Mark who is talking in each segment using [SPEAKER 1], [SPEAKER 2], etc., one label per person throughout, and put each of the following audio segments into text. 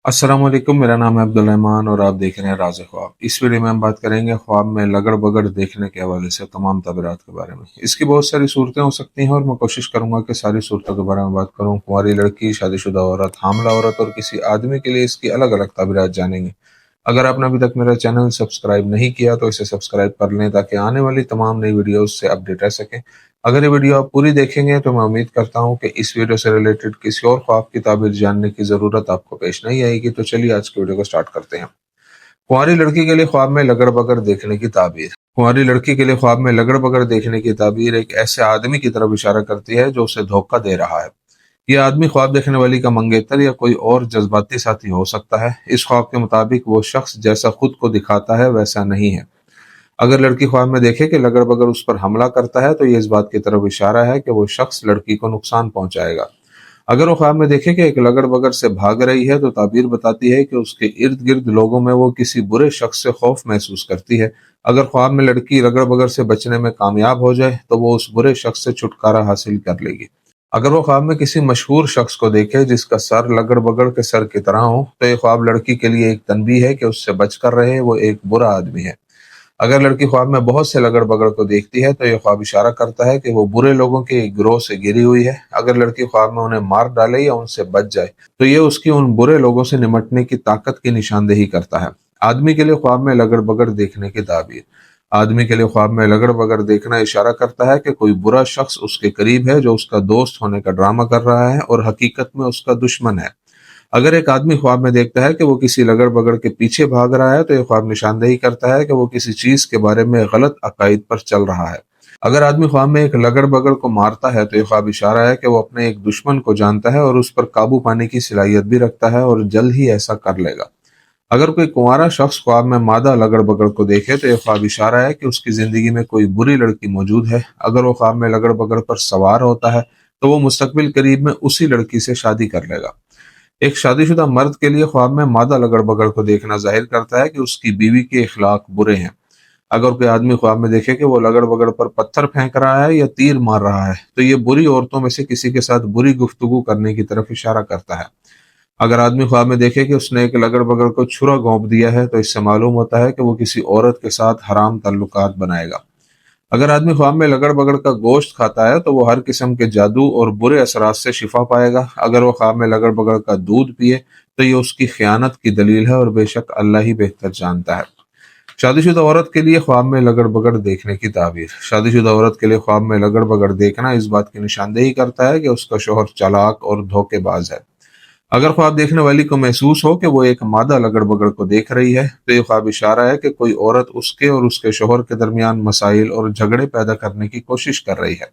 [SPEAKER 1] अस्सलाम वालेकुम। मेरा नाम है अब्दुल रहमान और आप देख रहे हैं राज़ ख्वाब। इस वीडियो में हम बात करेंगे ख्वाब में लगड़ बगड़ देखने के हवाले से तमाम तबीरात के बारे में। इसकी बहुत सारी सूरतें हो सकती हैं और मैं कोशिश करूंगा कि सारी सूरतों के बारे में बात करूं। कुंवारी लड़की, शादीशुदा औरत, हामला औरत और किसी आदमी के लिए इसकी अलग अलग तबीरात जानेंगे। अगर आपने अभी तक मेरा चैनल सब्सक्राइब नहीं किया तो इसे सब्सक्राइब कर लें ताकि आने वाली तमाम नई वीडियोस से अपडेट रह सकें। अगर ये वीडियो आप पूरी देखेंगे तो मैं उम्मीद करता हूँ कि इस वीडियो से रिलेटेड किसी और ख्वाब की ताबीर जानने की ज़रूरत आपको पेश नहीं आएगी। तो चलिए आज की वीडियो को स्टार्ट करते हैं। कुंवारी लड़की के लिए ख्वाब में लगड़ बगड़ देखने की ताबीर। कुंवारी लड़की के लिए ख्वाब में लगड़ बगड़ देखने की ताबीर एक ऐसे आदमी की तरफ इशारा करती है जो उसे धोखा दे रहा है। यह आदमी ख्वाब देखने वाली का मंगेतर या कोई और जज्बाती साथी हो सकता है। इस ख्वाब के मुताबिक वो शख्स जैसा खुद को दिखाता है वैसा नहीं है। अगर लड़की ख्वाब में देखे कि लगड़ बगड़ उस पर हमला करता है तो ये इस बात की तरफ इशारा है कि वो शख्स लड़की को नुकसान पहुंचाएगा। अगर वो ख्वाब में देखे कि एक लगड़ बगड़ से भाग रही है तो ताबीर बताती है कि उसके इर्द गिर्द लोगों में वो किसी बुरे शख्स से खौफ महसूस करती है। अगर ख्वाब में लड़की लगड़ बगड़ से बचने में कामयाब हो जाए तो वो उस बुरे शख्स से छुटकारा हासिल कर लेगी। अगर वो ख्वाब में किसी मशहूर शख्स को देखे जिसका सर लगड़ बगड़ के सर की तरह हो तो ये ख्वाब लड़की के लिए एक तनबीह है कि उससे बचकर रहे, वो एक बुरा आदमी है। अगर लड़की ख्वाब में बहुत से लगड़ बगड़ को देखती है तो यह ख्वाब इशारा करता है कि वो बुरे लोगों के एक गिरोह से घिरी हुई है। अगर लड़की ख्वाब में उन्हें मार डाले या उनसे बच जाए तो ये उसकी उन बुरे लोगों से निमटने की ताकत की निशानदेही करता है। आदमी के लिए ख्वाब में लगड़ बगड़ देखने की ताबीर। आदमी के लिए ख्वाब में लगड़ बगड़ देखना इशारा करता है कि कोई बुरा शख्स उसके करीब है जो उसका दोस्त होने का ड्रामा कर रहा है और हकीकत में उसका दुश्मन है। अगर एक आदमी ख्वाब में देखता है कि वो किसी लगड़ बगड़ के पीछे भाग रहा है तो यह ख्वाब निशानदेही करता है कि वो किसी चीज के बारे में गलत अकाइद पर चल रहा है। अगर आदमी ख्वाब में एक लगड़ बगड़ को मारता है तो यह ख्वाब इशारा है कि वो अपने एक दुश्मन को जानता है और उस पर काबू पाने की सलाहियत भी रखता है और जल्द ही ऐसा कर लेगा। अगर कोई कुंवारा शख्स ख्वाब में मादा लगड़ बगड़ को देखे तो यह ख्वाब इशारा है कि उसकी जिंदगी में कोई बुरी लड़की मौजूद है। अगर वो ख्वाब में लगड़ बगड़ पर सवार होता है तो वो मुस्तकबिल करीब में उसी लड़की से शादी कर लेगा। एक शादीशुदा मर्द के लिए ख्वाब में मादा लगड़ बगड़ को देखना जाहिर करता है कि उसकी बीवी के इखलाक बुरे हैं। अगर कोई आदमी ख्वाब में देखे कि वो लगड़ बगड़ पर पत्थर फेंक रहा है या तीर मार रहा है तो ये बुरी औरतों में से किसी के साथ बुरी गुफ्तगू करने की तरफ इशारा करता है। अगर आदमी ख्वाब में देखे कि उसने एक लगड़ बगड़ को छुरा घोंप दिया है तो इससे मालूम होता है कि वो किसी औरत के साथ हराम ताल्लुकात बनाएगा। अगर आदमी ख्वाब में लगड़ बगड़ का गोश्त खाता है तो वो हर किस्म के जादू और बुरे असरात से शिफा पाएगा। अगर वो ख्वाब में लगड़ बगड़ का दूध पिए तो ये उसकी खयानत की दलील है और बेशक अल्लाह ही बेहतर जानता है। शादीशुदा औरत के लिए ख्वाब में लगड़ बगड़ देखने की ताबीर। शादीशुदा औरत के लिए ख्वाब में लगड़ बगड़ देखना इस बात की निशानदेही करता है कि उसका शौहर चालाक और धोखेबाज है। अगर ख्वाब देखने वाली को महसूस हो कि वो एक मादा लगड़ बगड़ को देख रही है तो ये ख्वाब इशारा है कि कोई औरत उसके और उसके शौहर के दरमियान मसाइल और झगड़े पैदा करने की कोशिश कर रही है।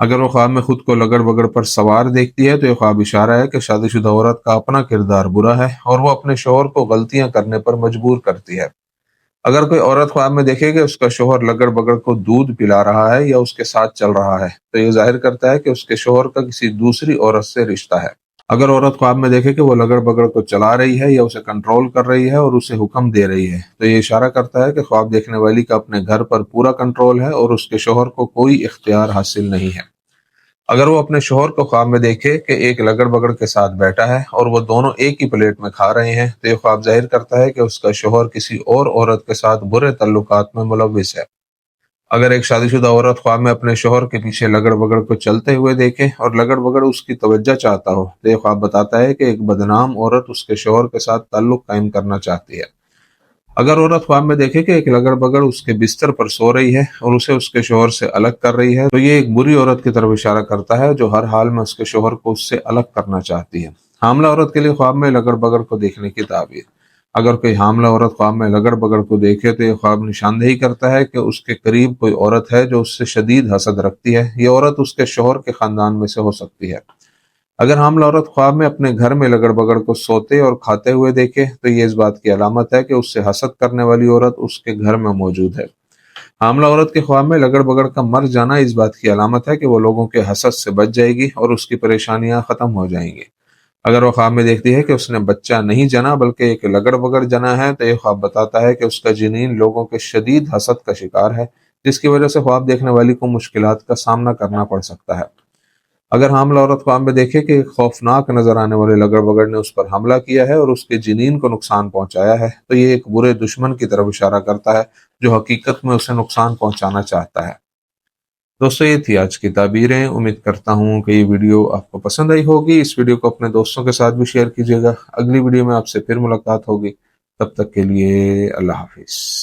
[SPEAKER 1] अगर वो ख्वाब में खुद को लगड़ बगड़ पर सवार देखती है तो ये ख्वाब इशारा है कि शादीशुदा औरत का अपना किरदार बुरा है और वो अपने शौहर को गलतियां करने पर मजबूर करती है। अगर कोई औरत ख्वाब में देखे कि उसका शौहर लगड़ बगड़ को दूध पिला रहा है या उसके साथ चल रहा है तो ये जाहिर करता है कि उसके शौहर का किसी दूसरी औरत से रिश्ता है। अगर औरत ख्वाब में देखे कि वो लगड़ बगड़ को चला रही है या उसे कंट्रोल कर रही है और उसे हुक्म दे रही है तो ये इशारा करता है कि ख्वाब देखने वाली का अपने घर पर पूरा कंट्रोल है और उसके शौहर को कोई इख्तियार हासिल नहीं है। अगर वो अपने शौहर को ख्वाब में देखे कि एक लगड़ बगड़ के साथ बैठा है और वो दोनों एक ही प्लेट में खा रहे हैं तो ये ख्वाब जाहिर करता है कि उसका शौहर किसी और औरत के साथ बुरे ताल्लुकात में मुलविस है। अगर एक शादीशुदा औरत ख्वाब में अपने शौहर के पीछे लगड़ बगड़ को चलते हुए देखे और लगड़ बगड़ उसकी तवज्जो चाहता हो तो ये ख्वाब बताता है कि एक बदनाम औरत उसके शौहर के साथ ताल्लुक कायम करना चाहती है। अगर औरत ख्वाब में देखे कि एक लगड़ बगड़ उसके बिस्तर पर सो रही है और उसे उसके शौहर से अलग कर रही है तो ये एक बुरी औरत की तरफ इशारा करता है जो हर हाल में उसके शौहर को उससे अलग करना चाहती है। हामला औरत के लिए ख्वाब में लगड़ बगड़ को देखने की ताबीर। अगर कोई हामला औरत ख्वाब में लगड़ बगड़ को देखे तो यह ख्वाब निशानदेही करता है कि उसके करीब कोई औरत है जो उससे शदीद हसद रखती है। ये औरत उसके शौहर के खानदान में से हो सकती है। अगर हामला औरत ख्वाब में अपने घर में लगड़ बगड़ को सोते और खाते हुए देखे तो ये इस बात की अलामत है कि उससे हसद करने वाली औरत उसके घर में मौजूद है। हामला औरत के ख्वाब में लगड़ बगड़ का मर जाना इस बात की अलामत है कि वो लोगों के हसद से बच जाएगी और उसकी परेशानियां खत्म हो जाएंगी। अगर वो ख्वाब में देखती है कि उसने बच्चा नहीं जना बल्कि एक लगड़ बगड़ जना है तो ये ख्वाब बताता है कि उसका जिनीन लोगों के शदीद हसद का शिकार है जिसकी वजह से ख्वाब देखने वाली को मुश्किलात का सामना करना पड़ सकता है। اگر حاملہ عورت خواب میں دیکھے کہ ایک خوفناک نظر آنے والے لگڑ بگڑ نے اس پر حملہ کیا ہے اور اس کے جنین کو نقصان پہنچایا ہے تو یہ ایک برے دشمن کی طرف اشارہ کرتا ہے جو حقیقت میں اسے نقصان پہنچانا چاہتا ہے۔ دوستو یہ تھی آج کی تعبیریں، امید کرتا ہوں کہ یہ ویڈیو آپ کو پسند آئی ہوگی۔ اس ویڈیو کو اپنے دوستوں کے ساتھ بھی شیئر کیجیے گا۔ اگلی ویڈیو میں آپ سے پھر ملاقات ہوگی، تب تک کے لیے اللہ حافظ۔